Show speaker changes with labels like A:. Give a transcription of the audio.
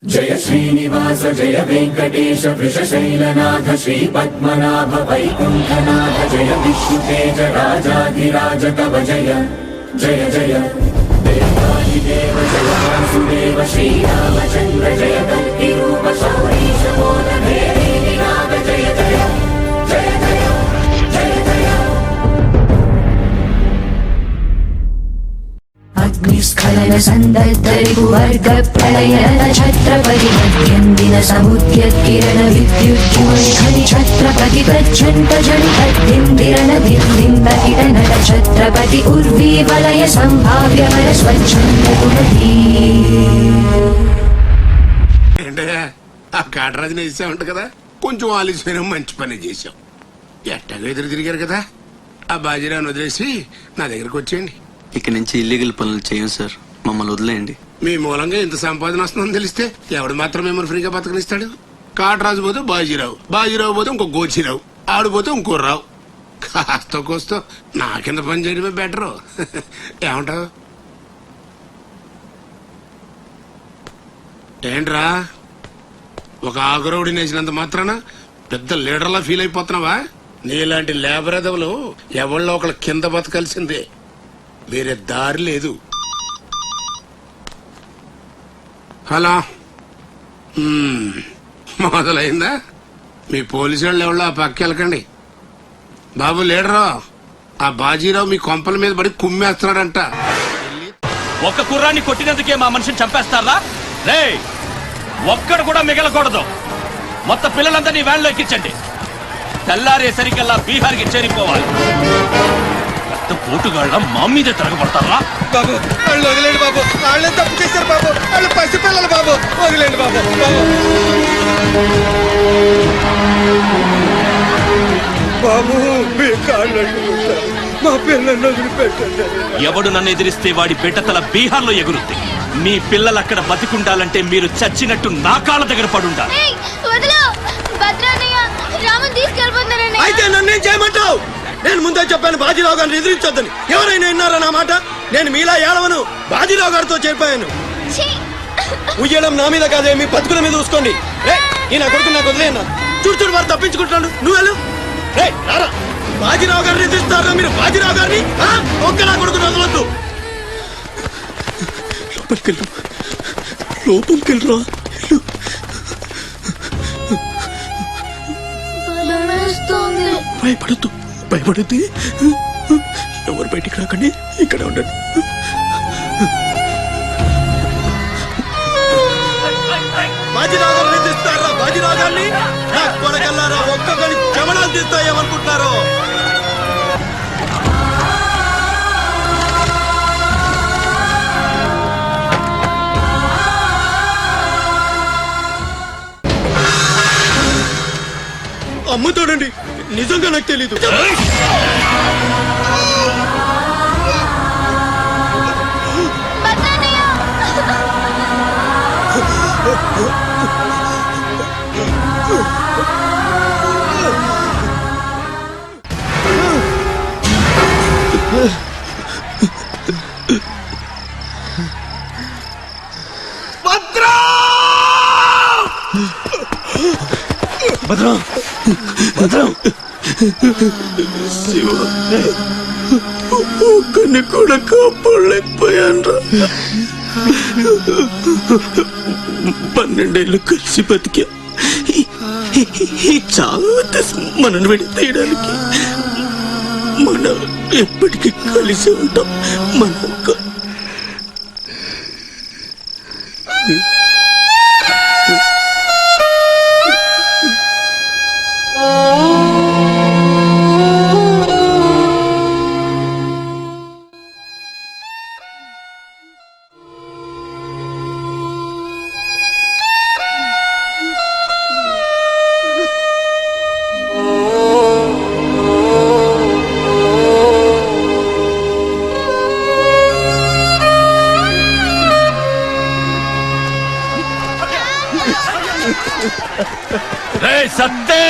A: जय श्रीनिवास जय वेंकटेश वृषशैलनाथ श्री पद्मनाभ वैकुंठनाथ जय विष्णुतेज राजाधिराज तव जय जय जय देवादिदेव जय वासुदेव श्रीरामचंद्र जय कल्किरूप शौरीश मोदभेदी विनाद जय जय जय जय जय जय
B: अग्निस्खलन संदर्तरिवर्ग प्रलय छत्रपति मध्यन्दिन समुद्यत्किरण विद्युज्ज्वलि छत्रपति गच्छन्त जनितद्दिन्दिरन दिन्दिन्दकिट नट छत्रपति उर्वी वलय संभाव्य वर स्वच्छन्द गुणधी
C: ఆ కాటరాజుని వేసామంట కదా, కొంచెం ఆలస్యమైన మంచి పని చేసాం. ఎట్టగా ఎదురు తిరిగారు కదా, ఆ బాజీరావుని వదిలేసి నా దగ్గరకు వచ్చేయండి.
D: ఇక నుంచి ఇల్లీగల్ పనులు చేయం సార్, మమ్మల్ని వదిలేయండి.
C: మీ మూలంగా ఇంత సంపాదన వస్తుందని తెలిస్తే ఎవడు మాత్రం మిమ్మల్ని ఫ్రీగా బతకనిస్తాడు? కాటరాజు పోతే బాజీరావు, బాజీరావు పోతే ఇంకో గోచిరావు, ఆడిపోతే ఇంకో రావు. కాస్త కోస్తో నా కింద పని చేయడమే బెటరు. ఏమంటావు? ఏంట్రా, ఒక ఆగురవుడిని వేసినంత మాత్రాన పెద్ద లీడర్లా ఫీల్ అయిపోతున్నావా? నీలాంటి లేబర్ ఎదవలు ఎవళ్ళో ఒకళ్ళ కింద బతకాల్సిందే, వేరే దారి లేదు. హలో, మొదలైందా? మీ పోలీసు వాళ్ళు ఎవరో ఆ పక్క వెళ్ళకండి. బాబు లీడరు, ఆ బాజీరావు మీ కొంపల మీద పడి కుమ్మేస్తున్నాడంట.
E: ఒక్క కుర్రాన్ని కొట్టినందుకే మా మనిషిని చంపేస్తారా? రే, ఒక్కడు కూడా మిగలకూడదు. మొత్తం పిల్లలందరినీ వ్యాన్లో ఎక్కించండి. తెల్లారేసరికల్లా బీహార్కి చేరిపోవాలి. పెద్ద పోటుగాళ్ళ మా మీదే తిరగబడతారా?
F: బాబు వాళ్ళు వదిలేండి బాబు, వాళ్ళే తప్పు చేశారు బాబు, వాళ్ళు పసిపిల్లలు బాబు, వదిలేండి బాబు. బాబు మీ కాళ్ళు మా పిల్లల్ని వదిలిపెట్టండి.
E: ఎవడు నన్ను ఎదిరిస్తే వాడి బిడ్డతల బీహార్లో ఎగురుద్ది. మీ పిల్లలు అక్కడ బతికుండాలంటే మీరు చచ్చినట్టు నా కాళ్ళ దగ్గర పడుండాలి.
F: అయితే నన్నేం చేయమంటావు? నేను ముందే చెప్పాను బాజీరావు గారిని ఎదిరించొద్దని. ఎవరైనా విన్నారా నా మాట? నేను మీలా ఏడవను, బాజీరావు గారితో చేరిపోయాను. ఉయ్యడం నా మీద కాదే, మీ బతుకుల మీద చూసుకోండి. ఈ నా కొడుకు నాకు వదిలేనా? చూడు చూడు, వారు తప్పించుకుంటున్నాడు. నువ్వు వెళ్ళు. రారా, బాజీరావు గారిని ఎదిరిస్తారా మీరు? బాజీరావు గారిని ఒక్క నా కొడుకుని వదలొద్దు. లోపలికెళ్ళు, లోపలికెళ్ళరా. భయపడద్దు, భయపడద్దు. ఎవరు బయటికి రాకండి, ఇక్కడ ఉండండి. బాజీరావు గారిని తీస్తారా? బాజీరావు గారిని నా కొడగల్లారా, ఒక్కొక్కరి చెమడాలు తీస్తాయేమనుకుంటున్నారో? అమ్ముతాడండి, నిజంగా నాకు తెలీదు. భద్రం, భద్రం, శివ, ఒక్కని కూడా కాపాడలేకపోయాను. 12 ఏళ్ళు కలిసి బతికా. చాలా మనల్ని విడతీయడానికి మనం ఎప్పటికీ కలిసి ఉంటాం. మన
E: రే సత్తే,